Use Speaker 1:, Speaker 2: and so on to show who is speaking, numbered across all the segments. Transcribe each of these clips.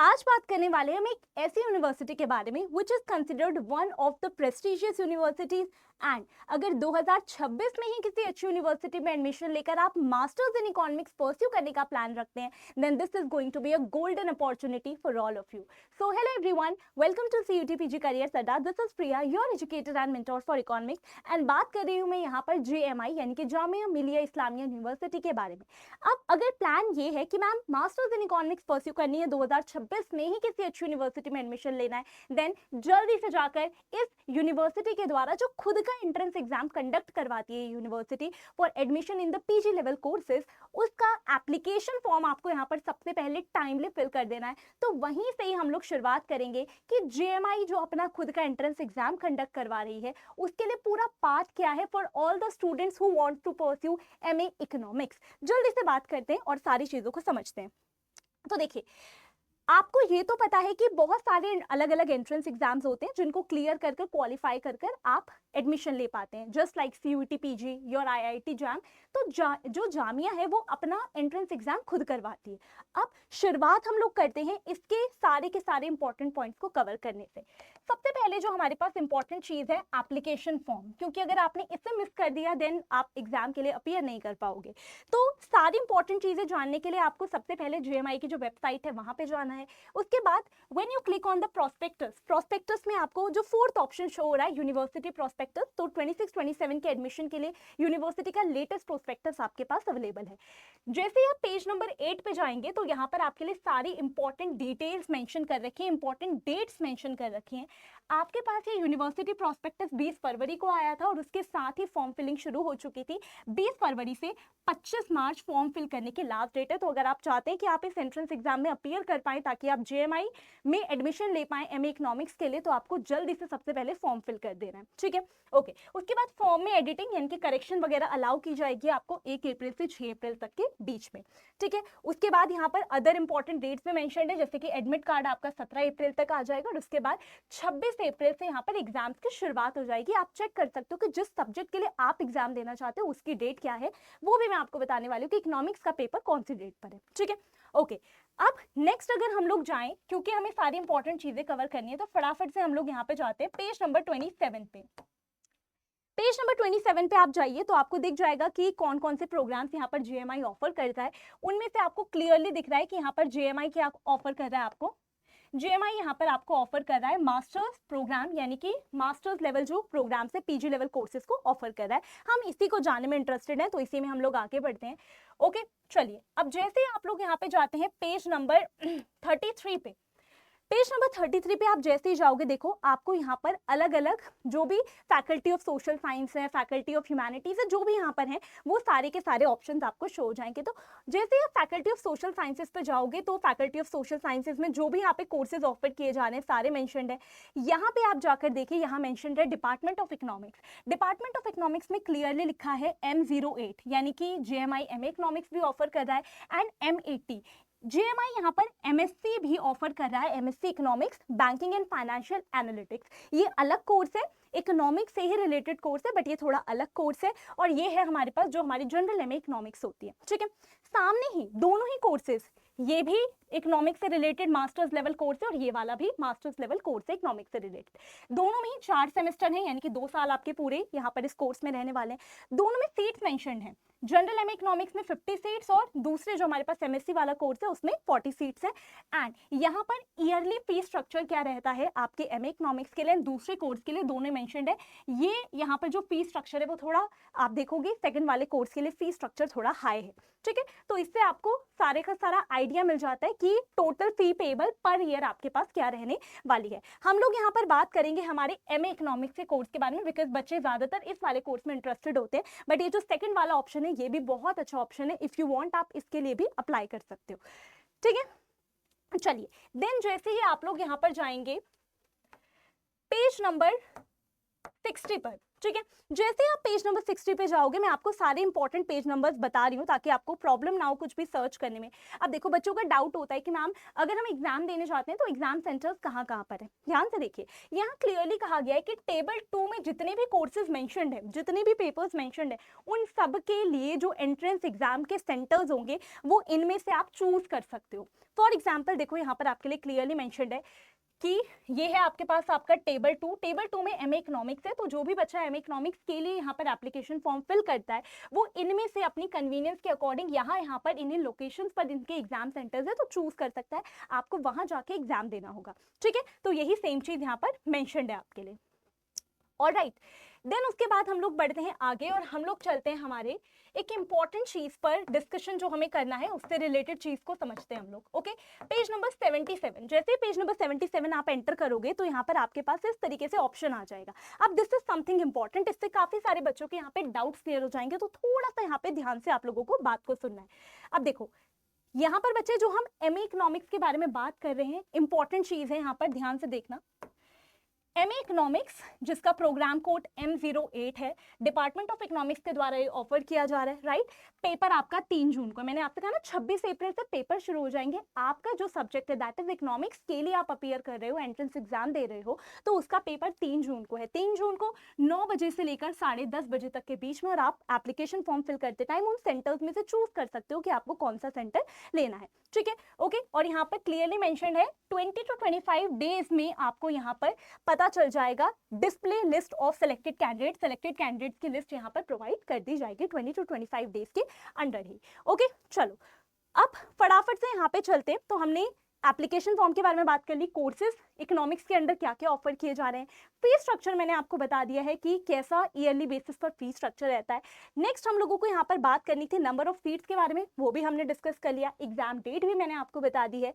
Speaker 1: आज बात करने वाले हैं हम एक ऐसी यूनिवर्सिटी के बारे में which is considered one of the prestigious universities and अगर 2026 में ही किसी अच्छी यूनिवर्सिटी में एडमिशन लेकर आप मास्टर्स इन इकोनॉमिक्स परस्यू करने का प्लान रखते हैं then this is going to be a golden opportunity for all of you. So hello everyone, welcome to CUT PG career Adda. This is Priya, your educator and mentor for economics and बात कर रही हूँ मैं यहाँ पर JMI यानी कि Jamia Millia Islamia university के बारे में. अब अगर प्लान ये है कि ma'am masters in economics pursue करनी है, 2026 में ही किसी अच्छी यूनिवर्सिटी में एडमिशन लेना है, देन जल्दी से जाकर इस यूनिवर्सिटी के द्वारा जो खुद का एंट्रेंस एग्जाम कंडक्ट करवाती है university for admission in the PG level courses, उसका एप्लीकेशन फॉर्म आपको यहाँ पर सबसे पहले टाइमली फिल कर देना है. तो वहीं से ही हम लोग शुरुआत करेंगे कि JMI जो अपना खुद का एंट्रेंस एग्जाम कंडक्ट करवा रही है उसके लिए पूरा पाथ क्या है for all the students who want to pursue MA economics. जल्दी से बात करते हैं और सारी चीजों को समझते हैं. तो देखिए, आपको ये तो पता है कि बहुत सारे अलग अलग एंट्रेंस एग्जाम्स होते हैं जिनको क्लियर कर क्वालिफाई कर आप एडमिशन ले पाते हैं, just like CUT PG your IIT JAM. तो जो जामिया है वो अपना एंट्रेंस एग्जाम खुद करवाती है. अब शुरुआत हम लोग करते हैं इसके सारे के सारे इंपॉर्टेंट पॉइंट्स को कवर करने से. सबसे पहले जो हमारे पास इंपॉर्टेंट चीज है एप्लीकेशन फॉर्म, क्योंकि अगर आपने इसे मिस कर दिया देन आप एग्जाम के लिए अपीयर नहीं कर पाओगे. तो सारी इंपॉर्टेंट चीजें जानने के लिए आपको सबसे पहले JMI की जो वेबसाइट है वहां पे जाना है. उसके बाद when you click on the prospectus में आपको जो फोर्थ ऑप्शन शो हो रहा है यूनिवर्सिटी प्रोस्पेक्टस, तो 26-27 के एडमिशन के लिए यूनिवर्सिटी का लेटेस्ट प्रोस्पेक्टस आपके पास अवेलेबल है. जैसे आप पेज नंबर 8 पे जाएंगे तो यहाँ पर आपके लिए सारी इंपॉर्टेंट डिटेल्स मेंशन कर रखी है, इंपॉर्टेंट डेट्स मेंशन कर रखी हैं. आपके पास ये यूनिवर्सिटी प्रोस्पेक्टस 20 फरवरी को आया था और उसके साथ ही फॉर्म फिलिंग शुरू हो चुकी थी. 20 फरवरी से 25 मार्च फॉर्म फिल करने की लास्ट डेट है. तो अगर आप चाहते हैं कि आप इस एंट्रेंस एग्जाम में अपीयर कर पाएं ताकि आप JMI में एडमिशन ले पाएं MA इकोनॉमिक्स के लिए, तो आपको जल्दी से सबसे पहले फॉर्म फिल कर देना है. ठीक है, ओके. उसके बाद फॉर्म में एडिटिंग यानी कि करेक्शन वगैरह अलाउ की जाएगी आपको 1 अप्रैल से 6 अप्रैल तक के बीच में. ठीक है, उसके बाद यहाँ पर अदर इंपॉर्टेंट डेट्स में मेंशन है, जैसे कि एडमिट कार्ड आपका 17 अप्रैल तक आ जाएगा और उसके बाद 26 अप्रैल से यहाँ पर एग्जाम्स की शुरुआत हो जाएगी. आप चेक कर सकते हो कि जिस सब्जेक्ट के लिए आप एग्जाम देना चाहते हो उसकी डेट क्या है, वो भी मैं आपको बताने वाली हूँ कि इकोनॉमिक्स का पेपर कौन सी डेट पर है. ठीक है, ओके. अब नेक्स्ट अगर हम लोग जाएं, क्योंकि हमें सारी इंपॉर्टेंट चीजें कवर करनी है, तो फटाफट से हम लोग यहाँ पे जाते हैं पेज नंबर 27 पे. पेज नंबर 27 पे आप जाइए तो आपको दिख जाएगा कि कौन कौन से प्रोग्राम्स यहाँ पर JMI ऑफर करता है. उनमें से आपको क्लियरली दिख रहा है कि यहाँ पर JMI क्या ऑफर कर रहा है. आपको JMI यहाँ पर आपको ऑफर कर रहा है मास्टर्स प्रोग्राम, यानी कि मास्टर्स लेवल जो प्रोग्राम से PG लेवल कोर्सेज को ऑफर कर रहा है. हम इसी को जानने में इंटरेस्टेड हैं तो इसी में हम लोग आगे बढ़ते हैं. ओके, चलिए. अब जैसे आप लोग यहाँ पे जाते हैं पेज नंबर 33 पे, पेज नंबर 33 पे आप जैसे ही जाओगे, देखो आपको यहाँ पर अलग अलग जो भी फैकल्टी ऑफ सोशल साइंस है, फैकल्टी ऑफ ह्यूमैनिटीज है, जो भी यहाँ पर हैं वो सारे के सारे ऑप्शंस आपको शो हो जाएंगे. तो जैसे ही आप फैकल्टी ऑफ सोशल साइंसेज पे जाओगे तो फैकल्टी ऑफ सोशल साइंसेज में जो भी यहाँ पे कोर्सेज ऑफर किए जा रहे हैं सारे मेंशन्ड है. यहाँ पे आप जाकर देखिए, यहाँ मेंशन्ड है department of economics. Department of economics में क्लियरली लिखा है M08, यानी कि JMI MA इकोनॉमिक्स भी ऑफर कर रहा है एंड M80. JMI यहाँ पर MSc भी ऑफर कर रहा है, MSc economics banking and financial analytics. ये अलग कोर्स है, इकोनॉमिक्स से ही रिलेटेड कोर्स है, बट ये थोड़ा अलग कोर्स है. और ये है हमारे पास जो हमारी जनरल MA इकोनॉमिक्स होती है. ठीक है, सामने ही दोनों ही कोर्सेज, ये भी इकोनॉमिक्स से रिलेटेड मास्टर्स लेवल कोर्स है और ये वाला भी मास्टर्स लेवल कोर्स है इकोनॉमिक्स से रिलेटेड. दोनों में ही 4 सेमेस्टर हैं, यानी कि 2 साल आपके पूरे यहाँ पर इस कोर्स में रहने वाले हैं. दोनों में सीट्स मेंशन्ड हैं. जनरल MA इकोनॉमिक्स में 50 सीट्स और दूसरे जो हमारे पास MSc वाला कोर्स है उसमें 40 सीट्स है. एंड यहाँ पर ईयरली फी स्ट्रक्चर क्या रहता है आपके MA इकोनॉमिक्स के लिए, दूसरे कोर्स के लिए, दोनों मेंशन्ड है. ये यहाँ पर जो फी स्ट्रक्चर है वो थोड़ा आप देखोगे सेकंड वाले कोर्स के लिए फी स्ट्रक्चर थोड़ा हाई है. ठीक है, तो इससे आपको सारे का सारा आइडिया मिल जाता है कि total fee payable per year आपके पास क्या रहने वाली है. हम लोग यहाँ पर बात करेंगे हमारे MA इकोनॉमिक्स के कोर्स के बारे में, बिकॉज बच्चे ज्यादातर इस वाले कोर्स में इंटरेस्टेड होते हैं. बट ये जो सेकंड वाला ऑप्शन है ये भी बहुत अच्छा ऑप्शन है. इफ यू वांट आप इसके लिए भी अप्लाई कर सकते हो. ठीक है, चलिए. देन जैसे ही आप लोग यहाँ पर जाएंगे पेज नंबर 60 पर, ठीक है। जैसे आप पेज नंबर 60 पे जाओगे, मैं आपको सारे इंपॉर्टेंट पेज नंबर्स बता रही हूँ ताकि आपको प्रॉब्लम ना हो कुछ भी सर्च करने में। अब देखो बच्चों का डाउट होता है कि मैम अगर हम एग्जाम देने जाते हैं तो एग्जाम सेंटर्स कहाँ कहाँ पर है। ध्यान से देखिए, यहाँ क्लियरली कहा गया है कि टेबल 2 में जितने भी कोर्सेज मेंशन्ड है, जितने भी पेपर्स मेंशन्ड है, उन सब के लिए जो एंट्रेंस एग्जाम के सेंटर्स होंगे वो इनमें से आप चूज कर सकते हो। फॉर एग्जाम्पल देखो यहाँ पर आपके लिए क्लियरली मेंशन्ड है कि ये है आपके पास आपका टेबल 2। टेबल 2 में एमए इकोनॉमिक्स है, तो जो भी बच्चा एमए इकोनॉमिक्स के लिए यहाँ पर एप्लीकेशन फॉर्म फिल करता है वो इनमें से अपनी कन्वीनियंस के अकॉर्डिंग यहाँ पर इन लोकेशंस पर इनके एग्जाम सेंटर्स है तो चूज कर सकता है, आपको वहां जाके एग्जाम देना होगा। ठीक है, तो यही सेम चीज यहाँ पर मेंशन्ड है आपके लिए। ऑलराइट, देन उसके बाद हम लोग बढ़ते हैं आगे और हम लोग चलते हैं हमारे एक इंपॉर्टेंट चीज पर डिस्कशन जो हमें करना है, उससे रिलेटेड चीज को समझते हैं हम लोग। Okay, page number 77। जैसे पेज नंबर 77 आप एंटर करोगे तो यहाँ पर आपके पास इस तरीके से ऑप्शन आ जाएगा। अब दिस इज समथिंग इंपॉर्टेंट, इससे काफी सारे बच्चों के यहाँ पे डाउट्स क्लियर हो जाएंगे, तो थोड़ा सा यहाँ पे ध्यान से आप लोगों को बात को सुनना है। अब देखो यहाँ पर बच्चे जो हम एमए इकोनॉमिक्स के बारे में बात कर रहे हैं, इंपॉर्टेंट चीज है यहाँ पर ध्यान से देखना। एमए इकोनॉमिक्स जिसका प्रोग्राम कोड M08 है, डिपार्टमेंट ऑफ इकोनॉमिक्स के द्वारा ये ऑफर किया जा रहा है। राइट, पेपर आपका 3 जून को, मैंने आपसे कहा ना 26 अप्रैल से पेपर शुरू हो जाएंगे। आपका जो सब्जेक्ट है दैट इज इकोनॉमिक्स के लिए आप अपीयर कर रहे हो, एंट्रेंस एग्जाम दे रहे हो, तो उसका पेपर 3 जून को है। 3 जून को 9 बजे से लेकर 10:30 बजे तक के बीच में, और आप एप्लीकेशन फॉर्म फिल करते टाइम उन सेंटर्स में से चूज कर सकते हो कि आपको कौन सा सेंटर लेना है। ठीक है, ओके, और यहाँ पर क्लियरली मेंशन है 20 to 25 डेज में आपको यहाँ पर पता चल जाएगा, display list of selected candidates की लिस्ट यहाँ पर प्रोवाइड कर दी जाएगी 20 to 25 डेज के अंडर ही। ओके, चलो अब फटाफट से यहाँ पे चलते हैं। तो हमने एप्लीकेशन फॉर्म के बारे में बात कर ली, कोर्सेज इकोनॉमिक्स के अंडर क्या क्या ऑफर किए जा रहे हैं, फी स्ट्रक्चर मैंने आपको बता दिया है कि कैसा ईयरली बेसिस पर फी स्ट्रक्चर रहता है। नेक्स्ट हम लोगों को यहाँ पर बात करनी थी नंबर ऑफ सीट्स के बारे में, वो भी हमने डिस्कस कर लिया। एग्जाम डेट भी मैंने आपको बता दी है।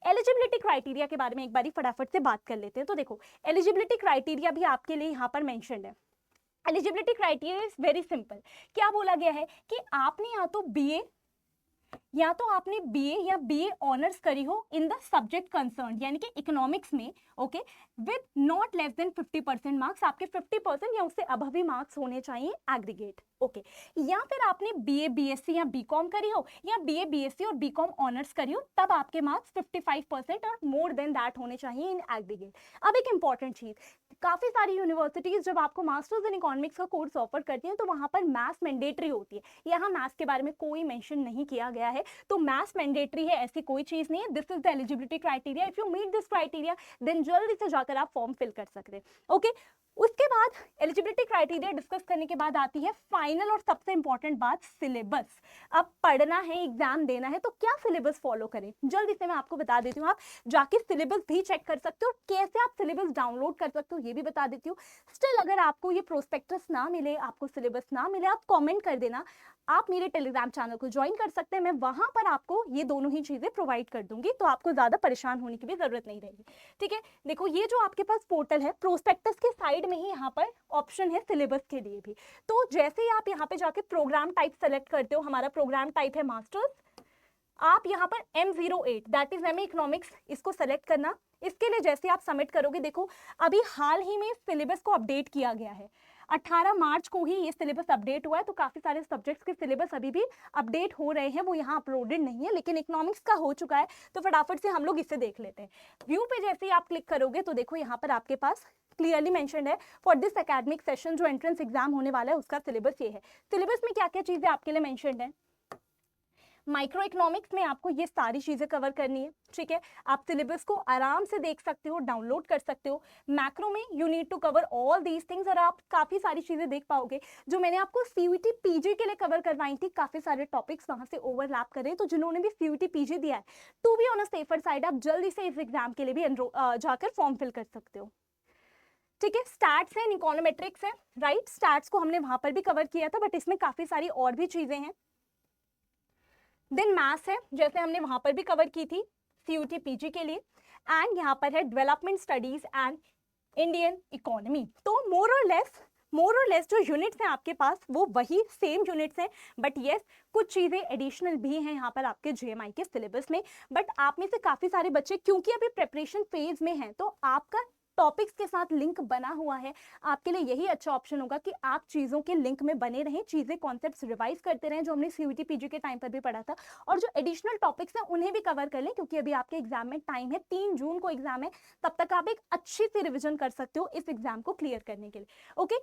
Speaker 1: एलिजिबिलिटी क्राइटेरिया के बारे में एक बारी फटाफट से बात कर लेते हैं। तो देखो एलिजिबिलिटी क्राइटेरिया भी आपके लिए यहाँ पर मेंशन्ड है। Eligibility criteria is very simple. क्या बोला गया है कि आपने या तो आपने बीए या बीए ऑनर्स करी हो इन द सब्जेक्ट कंसर्न, यानी कि इकोनॉमिक्स में, okay, with not less than 50% marks, आपके 50% या उससे अबव ही मार्क्स होने चाहिए एग्रीगेट। ओके, या फिर आपने बीए बीएससी या बीकॉम करी हो, या बीए बीएससी और बीकॉम ऑनर्स करी हो, तब आपके मार्क्स 55% और मोर देन दैट होने चाहिए इन एग्रीगेट। अब एक इंपॉर्टेंट चीज, काफी सारी यूनिवर्सिटीज जब आपको मास्टर्स इन इकोनॉमिक्स का कोर्स ऑफर करती हैं तो वहां पर मैथ्स मैंडेटरी होती है। यहाँ मैथ्स के बारे में कोई मेंशन नहीं किया गया है, तो मैथ्स मैंडेटरी है ऐसी कोई चीज नहीं है। This is the eligibility criteria. If you meet this criteria then जल्दी से जाकर आप फॉर्म फिल कर सकते हैं। ओके, उसके बाद एलिजिबिलिटी क्राइटेरिया डिस्कस करने के बाद आती है फाइनल और सबसे इंपॉर्टेंट बात, सिलेबस। अब पढ़ना है, एग्जाम देना है, तो क्या सिलेबस फॉलो करें, जल्दी से मैं आपको बता देती हूँ। आप जाके सिलेबस भी चेक कर सकते हो, कैसे आप सिलेबस डाउनलोड कर सकते हो ये भी बता देती हूँ। स्टिल अगर आपको ये प्रोस्पेक्टस ना मिले, आपको सिलेबस ना मिले, आप कॉमेंट कर देना। आप मेरे टेलीग्राम चैनल को ज्वाइन कर सकते हैं, मैं वहां पर आपको ये दोनों ही चीजें प्रोवाइड कर दूंगी, तो आपको ज्यादा परेशान होने की भी जरूरत नहीं रहेगी। ठीक है, देखो ये जो आपके पास पोर्टल है, प्रोस्पेक्टस के साइड में ही यहाँ पर ऑप्शन है सिलेबस के लिए भी। तो जैसे ही आप यहाँ पे जाके प्रोग्राम टाइप सेलेक्ट करते हो, हमारा प्रोग्राम टाइप है मास्टर्स, आप यहाँ पर M08 that is MA economics, इसको सेलेक्ट करना। इसके लिए जैसे आप सबमिट करोगे, देखो अभी हाल ही में सिलेबस को अपडेट किया गया है, 18 मार्च को ही ये सिलेबस अपडेट हुआ है, तो काफी सारे सब्जेक्ट्स के सिलेबस अभी भी अपडेट हो रहे हैं, वो यहाँ अपलोडेड नहीं है, लेकिन इकोनॉमिक्स का हो चुका है। तो फटाफट से हम लोग इसे देख लेते हैं। व्यू पे जैसे ही आप क्लिक करोगे तो देखो यहाँ पर आपके पास क्लियरली मेंशन्ड है फॉर दिस एकेडमिक सेशन, जो एंट्रेंस एग्जाम होने वाला है उसका सिलेबस ये है। सिलेबस में क्या क्या चीजें आपके लिए मेंशन्ड है, माइक्रो इकोनॉमिक्स में आपको ये सारी चीजें कवर करनी है। ठीक है, आप सिलेबस को आराम से देख सकते हो, डाउनलोड कर सकते हो। मैक्रो में you need to cover all these things, और आप काफी सारी चीजें देख पाओगे जो मैंने आपको सीयूईटी पीजी के लिए कवर करवाई थी। काफी सारे टॉपिक्स वहां से ओवरलैप करें, तो जिन्होंने भी सीयूईटी पीजी दिया है, to be on a safer side, आप जल्दी से इस एग्जाम के लिए भी जाकर फॉर्म फिल कर सकते हो। ठीक है, स्टैट्स है, इकोनोमेट्रिक्स है, राइट, स्टैट्स को हमने वहां पर भी कवर किया था, बट इसमें काफी सारी और भी चीजें हैं। देन मैथ्स है, जैसे हमने वहां पर भी कवर की थी सीयूटी पीजी के लिए। एंड यहाँ पर है development studies and Indian economy. तो मोर और लेस जो यूनिट्स हैं आपके पास वो वही सेम यूनिट्स हैं, बट येस कुछ चीजें एडिशनल भी हैं यहाँ पर आपके जेएमआई के सिलेबस में। बट आप में से काफी सारे बच्चे क्योंकि अभी प्रिपरेशन फेज में हैं, तो आपका टॉपिक्स के साथ लिंक बना हुआ है, आपके लिए यही अच्छा ऑप्शन होगा कि आप चीज़ों के लिंक में बने रहें, चीज़ें कॉन्सेप्ट्स रिवाइज करते रहें जो हमने सीयूटी पीजी के टाइम पर भी पढ़ा था, और जो एडिशनल टॉपिक्स हैं उन्हें भी कवर कर लें, क्योंकि अभी आपके एग्जाम में टाइम है, 3 जून को एग्जाम है, तब तक आप एक अच्छी सी रिविजन कर सकते हो इस एग्जाम को क्लियर करने के लिए। ओके,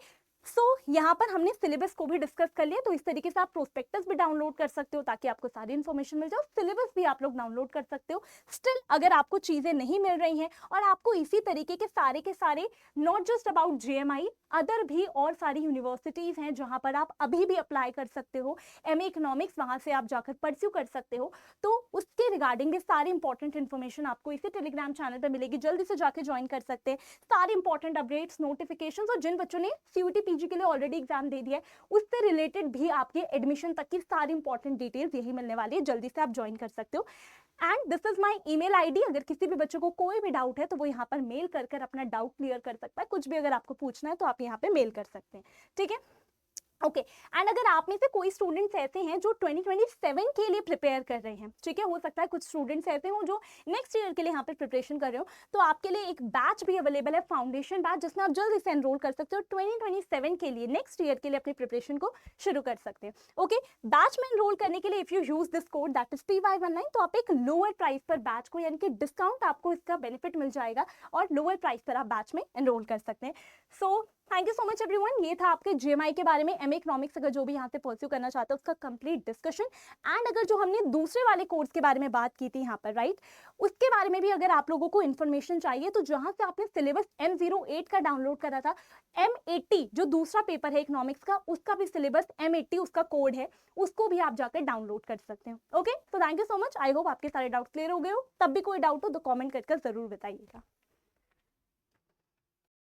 Speaker 1: यहाँ पर हमने सिलेबस को भी डिस्कस कर लिया, तो इस तरीके से आप प्रोस्पेक्टस भी डाउनलोड कर सकते हो ताकि आपको सारी इन्फॉर्मेशन मिल जाए, सिलेबस भी आप लोग डाउनलोड कर सकते हो। स्टिल अगर आपको चीज़ें नहीं मिल रही हैं और आपको इसी तरीके के सारे not just about JMI, other भी और सारी यूनिवर्सिटीज़ हैं जहाँ पर आप अभी भी अप्लाई कर सकते हो, एमए इकोनॉमिक्स वहाँ से आप जाकर परस्यू कर सकते हो, तो उसके रिगार्डिंग भी सारी इंपॉर्टेंट इन्फॉर्मेशन आपको इसी टेलीग्राम चैनल पर मिलेगी, जल्दी से जाकर ज्वाइन कर सकते हैं। सारी इंपॉर्टेंट अपडेट्स, नोटिफिकेशंस, और जिन बच्चों ने सीयूटी पीजी के लिए ऑलरेडी एग्जाम दे दिया है उससे रिलेटेड भी आपके एडमिशन तक की सारी इंपॉर्टेंट डिटेल्स यही मिलने वाली है, जल्दी से आप ज्वाइन कर सकते हो। And this is my email ID, अगर किसी भी बच्चों को कोई भी डाउट है तो वो यहाँ पर मेल कर अपना डाउट क्लियर कर सकता है, कुछ भी अगर आपको पूछना है तो आप यहाँ पे मेल कर सकते हैं, ठीक है। ओके, एंड अगर आप में से कोई स्टूडेंट्स ऐसे हैं जो 2027 के लिए प्रिपेयर कर रहे हैं, ठीक है, हो सकता है कुछ स्टूडेंट्स ऐसे हों जो नेक्स्ट ईयर के लिए यहाँ पे प्रिपरेशन कर रहे हो, तो आपके लिए एक बैच भी अवेलेबल है, फाउंडेशन बैच, जिसमें आप जल्दी से एनरोल कर सकते हो, 2027 के लिए, नेक्स्ट ईयर के लिए अपनी प्रिपरेशन को शुरू कर सकते हैं। ओके, बैच में एनरोल करने के लिए if you use this code that is PY19, तो आप एक लोअर प्राइस पर बैच को, यानी कि डिस्काउंट आपको इसका बेनिफिट मिल जाएगा और लोअर प्राइस पर आप बैच में एनरोल कर सकते हैं। So thank you so much everyone, ये था आपके जेएमआई के बारे में, एमए इकोनॉमिक्स अगर जो भी यहाँ से परस्यू करना चाहते हो उसका कंप्लीट डिस्कशन। एंड अगर जो हमने दूसरे वाले कोर्स के बारे में बात की थी यहाँ पर, राइट, उसके बारे में भी अगर आप लोगों को इन्फॉर्मेशन चाहिए तो जहाँ से आपने सिलेबस M08 का डाउनलोड करा था, M80 जो दूसरा पेपर है इकोनॉमिक्स का, उसका भी सिलेबस M80 उसका कोड है, उसको भी आप जाकर डाउनलोड कर सकते हो। ओके, तो thank you so much, I hope आपके सारे डाउट क्लियर हो गए हो, तब भी कोई डाउट हो तो कॉमेंट कर जरूर बताइएगा।